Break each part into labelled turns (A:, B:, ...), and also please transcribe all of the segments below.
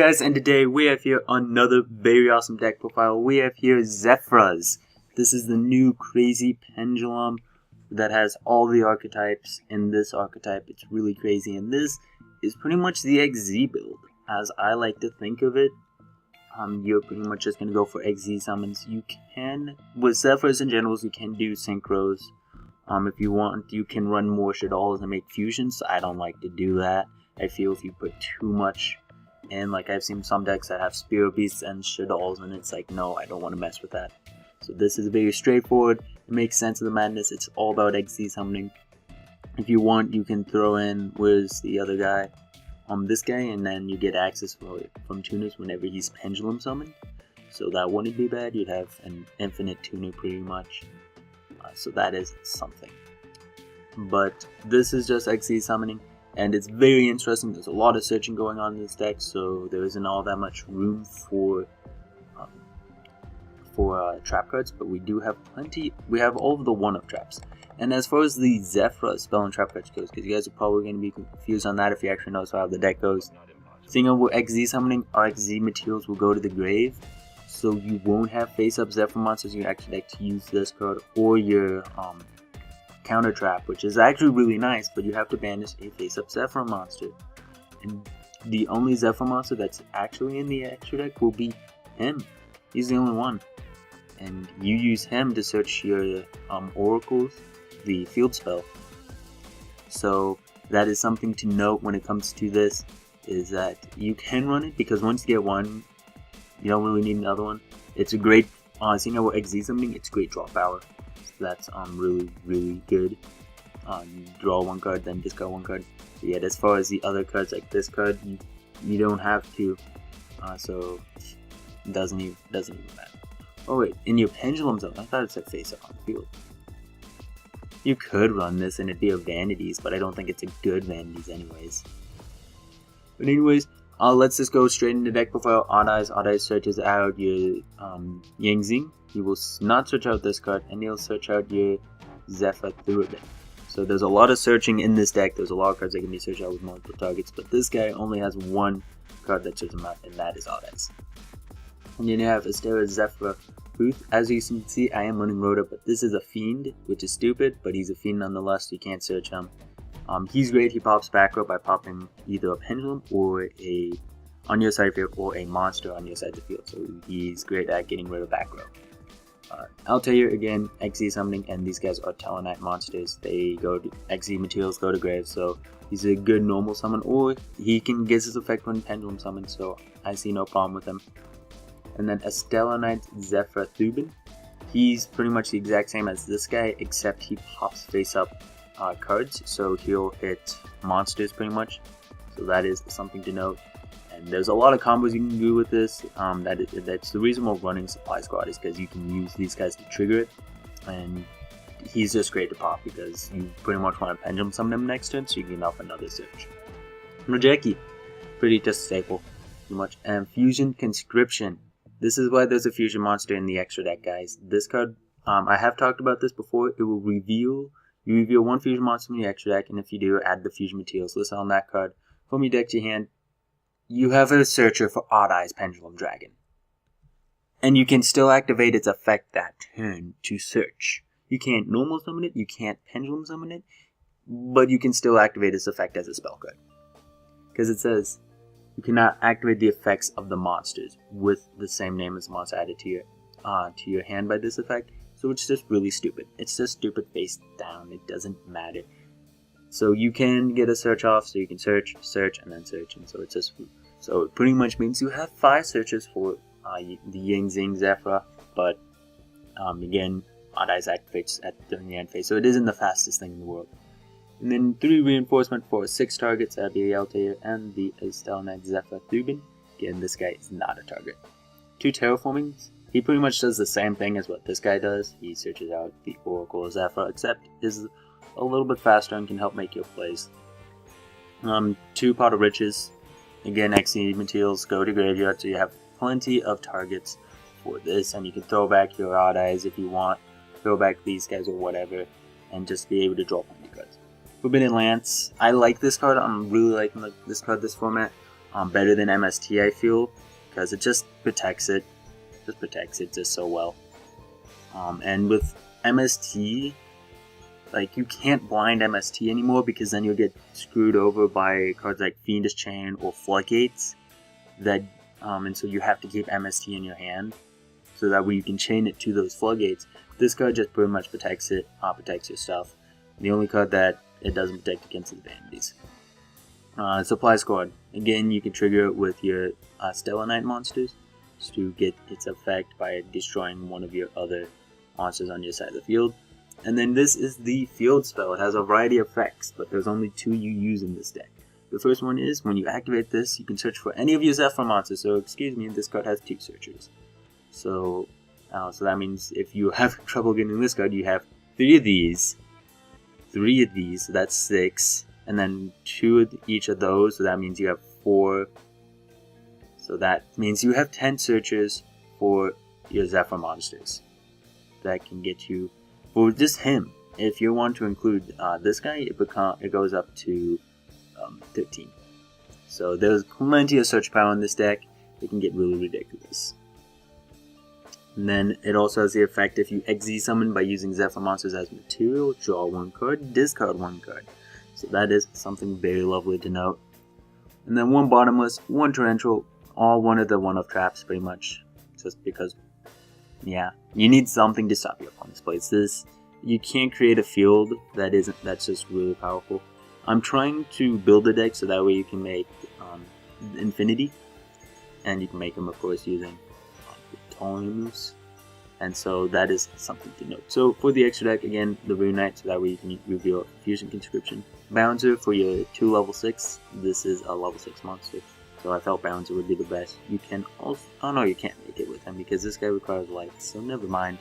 A: guys, and today we have here another very awesome deck profile. We have here Zefras. This is the new crazy pendulum that has all the archetypes in this archetype. It's really crazy, and this is pretty much the XZ build, as I like to think of it. You're pretty much just going to go for XZ summons. You can, with Zefras and generals, you can do synchros. If you want, you can run more shaddolls and make fusions. I don't like to do that. I feel if you put too much in, like I've seen some decks that have Spear Beasts and shaddolls, and it's like, no, I don't want to mess with that. So this is very straightforward. It makes sense of the madness. It's all about XZ summoning. If you want, you can throw in, where's the other guy? This guy, and then you get access from tuners whenever he's pendulum summoned. So that wouldn't be bad. You'd have an infinite tuner pretty much. So that is something. But this is just XZ summoning, and it's very interesting. There's a lot of searching going on in this deck, so there isn't all that much room for trap cards, but we do have plenty. We have all of the one-up traps. And as far as the Zefra spell and trap cards goes, because you guys are probably going to be confused on that if you actually know how the deck goes. Seeing over XZ summoning, our XZ materials will go to the grave, so you won't have face-up Zefra monsters. You actually like to use this card or your counter trap, which is actually really nice, but you have to banish a face-up Zefra monster. And the only Zefra monster that's actually in the extra deck will be him. He's the only one. And you use him to search your oracles, the field spell. So that is something to note when it comes to this, is that you can run it, because once you get one, you don't really need another one. It's a great, seeing how XZ summoning, it's great draw power. So that's really good. You draw one card, then discard one card. But yet as far as the other cards, like this card, you don't have to. So it doesn't even matter. Oh wait, in your pendulum zone, I thought it said face up on the field. You could run this and it'd be a vanities, but I don't think it's a good vanities anyways. But anyways, let's just go straight into deck profile. Odd Eyes searches out your Yangzing. He will not search out this card, and he'll search out your Zefra through it. So there's a lot of searching in this deck. There's a lot of cards that can be searched out with multiple targets, but this guy only has one card that searches him out, and that is Odd Eyes. And then you have Zefra Booth. As you can see, I am running Rhoda, but this is a Fiend, which is stupid, but he's a Fiend nonetheless, so you can't search him. He's great. He pops back row by popping either a pendulum or on your side of the field, or a monster on your side of the field, so he's great at getting rid of back row. Altair, again, XZ summoning, and these guys are Tellarknight monsters. They go to XZ materials, go to grave, so he's a good normal summon, or he can get his effect when pendulum summons, so I see no problem with him. And then Stellarknight Zefra Thubin. He's pretty much the exact same as this guy, except he pops face up cards, so he'll hit monsters pretty much. So that is something to note. And there's a lot of combos you can do with this. That's the reason we're running Supply Squad, is because you can use these guys to trigger it. And he's just great to pop because you pretty much want to pendulum summon him next turn, so you can get off another search. Rojeki, pretty just staple, pretty much. And Fusion Conscription. This is why there's a fusion monster in the extra deck, guys. This card, I have talked about this before. It will reveal, you reveal one fusion monster in the extra deck, and if you do, add the fusion materials listed on that card. From your deck to your hand, you have a searcher for Odd Eyes Pendulum Dragon. And you can still activate its effect that turn to search. You can't normal summon it, you can't pendulum summon it, but you can still activate its effect as a spell card. Because it says, you cannot activate the effects of the monsters with the same name as the monster added to your hand by this effect. So it's just really stupid. It's just stupid face down. It doesn't matter. So you can get a search off, so you can search, and then search, and so it's just, so it pretty much means you have 5 searches for the Yangzing Zefra, but again, Odd Eyes activates during the end phase, so it isn't the fastest thing in the world. And then 3 reinforcement for 6 targets, that'd be the Altair and the Stellarknight Zefra Thubin. Again, this guy is not a target. 2 terraformings. He pretty much does the same thing as what this guy does. He searches out the Oracle of Zefra, except is a little bit faster and can help make your plays. 2 Pot of Riches. Again, XZ materials go to graveyard, so you have plenty of targets for this, and you can throw back your Odd Eyes if you want. Throw back these guys or whatever, and just be able to draw plenty of cards. Forbidden Lance. I like this card. I'm really liking this card, this format. better than MST, I feel, because it just protects it. Just so well. And with MST, like, you can't blind MST anymore because then you'll get screwed over by cards like Fiendish Chain or Floodgates. And so you have to keep MST in your hand so that way you can chain it to those Floodgates. This card just pretty much protects it, protects your stuff. The only card that it doesn't protect against is Vanities. Supply Squad. Again, you can trigger it with your Stellar Knight monsters to get its effect by destroying one of your other monsters on your side of the field. And then this is the field spell. It has a variety of effects, but there's only 2 you use in this deck. The first one is, when you activate this, you can search for any of your Zefra monsters. So, excuse me, this card has 2 searchers. So that means if you have trouble getting this card, you have 3 of these. 3 of these, so that's 6. And then 2 of each of those, so that means you have 4. So that means you have 10 searchers for your Zefra monsters. That can get you, for just him, if you want to include this guy, it goes up to 13. So there's plenty of search power in this deck. It can get really ridiculous. And then it also has the effect, if you XZ summon by using Zefra monsters as material, draw 1 card, discard 1 card. So that is something very lovely to note. And then 1 bottomless, 1 torrential, all one of the one-off traps pretty much. Just because, yeah, you need something to stop your opponent's plays. You can't create a field that's just really powerful. I'm trying to build a deck so that way you can make Infinity, and you can make them, of course, using Ptolemies, and so that is something to note. So for the extra deck, again, the Rune Knight, so that way you can reveal a Confusion Conscription. Bouncer for your 2 level 6. This is a level 6 monster, so I felt Bouncer would be the best. You can also, oh no, you can't make it with him because this guy requires light, so never mind.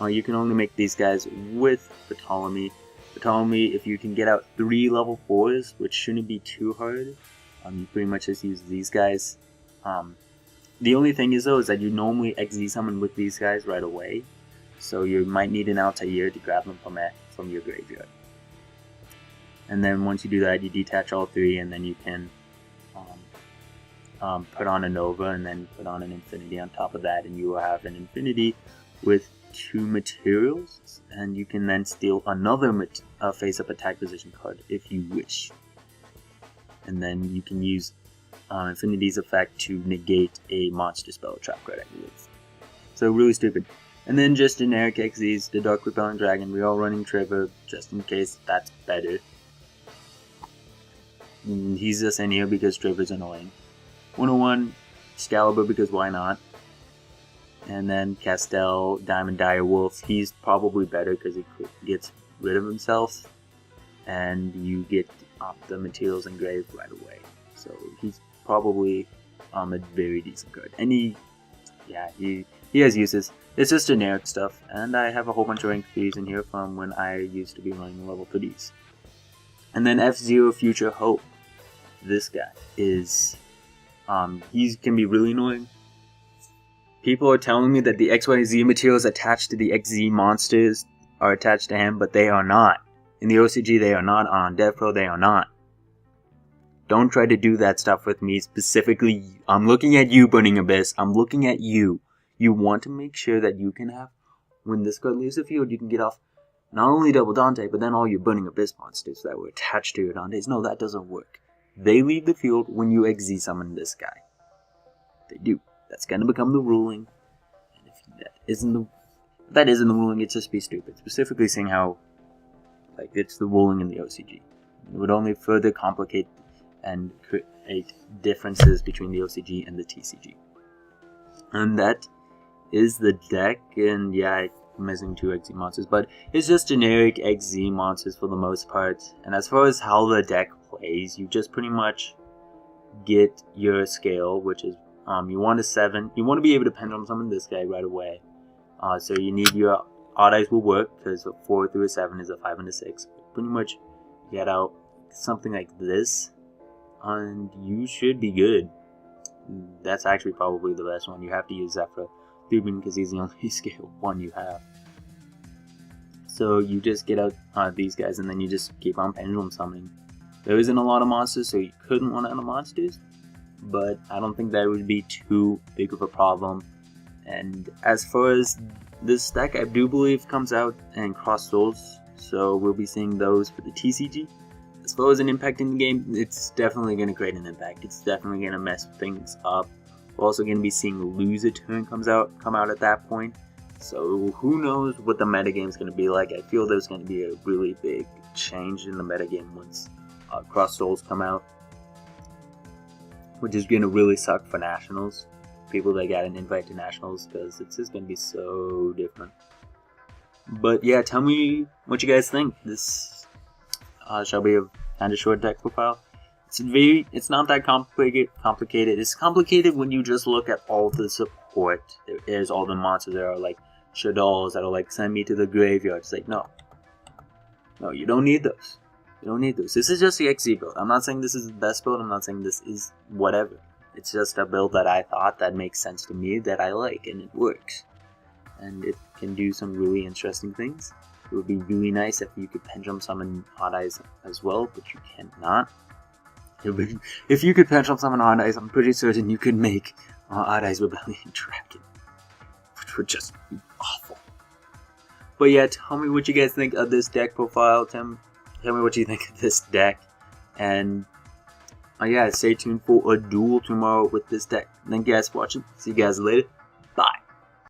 A: You can only make these guys with Ptolemy. Ptolemy, if you can get out 3 level 4s, which shouldn't be too hard, you pretty much just use these guys. The only thing is, though, is that you normally XZ summon with these guys right away, so you might need an Altair to grab them from your graveyard. And then once you do that, you detach all 3, and then you can put on a Nova, and then put on an Infinity on top of that, and you will have an Infinity with 2 materials, and you can then steal another face-up attack position card if you wish. And then you can use Infinity's effect to negate a monster spell or trap card, I believe. So really stupid. And then just generic XZs, the Dark Repelling Dragon, we all running Trevor, just in case that's better. He's just in here because Trevor's annoying. 101, Excalibur, because why not? And then Castell, Diamond Direwolf, he's probably better because he gets rid of himself, and you get the materials engraved right away. So he's probably a very decent card. And he has uses. It's just generic stuff, and I have a whole bunch of rank 3s in here from when I used to be running level 3s. And then F-Zero Future Hope. This guy is, he can be really annoying. People are telling me that the XYZ materials attached to the XZ monsters are attached to him, but they are not. In the OCG, they are not. On DevPro, they are not. Don't try to do that stuff with me, specifically. I'm looking at you, Burning Abyss. I'm looking at you. You want to make sure that you can have, when this card leaves the field, you can get off not only Double Dante, but then all your Burning Abyss monsters that were attached to your Dantes. No, that doesn't work. They leave the field when you XZ summon this guy. They do. That's going to become the ruling. And if that isn't the ruling, it's just be stupid. Specifically seeing how, like, it's the ruling in the OCG. It would only further complicate and create differences between the OCG and the TCG. And that is the deck, and yeah, I'm missing 2 XZ monsters, but it's just generic XZ monsters for the most part. And as far as how the deck plays, you just pretty much get your scale, which is you want a 7. You want to be able to pendulum summon this guy right away. So you need your odd eyes will work because a 4 through a 7 is a 5 and a 6. Pretty much get out something like this, and you should be good. That's actually probably the best one. You have to use Zefra because he's the only scale 1 you have. So you just get out these guys, and then you just keep on pendulum summoning. There isn't a lot of monsters, so you couldn't run out of monsters. but I don't think that would be too big of a problem. And as far as this deck, I do believe comes out in cross souls, so we'll be seeing those for the TCG. As far as an impact in the game, it's definitely going to create an impact. It's definitely going to mess things up. We're also going to be seeing Lose a Turn come out at that point. So who knows what the metagame is going to be like. I feel there's going to be a really big change in the metagame once cross souls come out, which is going to really suck for nationals. People that got an invite to nationals, because it's just going to be so different. But yeah, tell me what you guys think. This shall be a kind of short deck profile. It's not that complicated. It's complicated when you just look at all the support. There's all the monsters that are like shaddolls that are like, send me to the graveyard. It's like, no, you don't need those. You don't need those. This is just the XZ build. I'm not saying this is the best build. I'm not saying this is whatever. It's just a build that I thought that makes sense to me, that I like, and it works. And it can do some really interesting things. It would be really nice if you could pendulum summon Hot Eyes as well, but you cannot. If you could pendulum summon Hot Eyes, I'm pretty certain you could make Hot Eyes Rebellion Dragon, which would just be awful. But yeah, tell me what you guys think of this deck profile. Tell me what you think of this deck. And yeah, stay tuned for a duel tomorrow with this deck. Thank you guys for watching. See you guys later. Bye.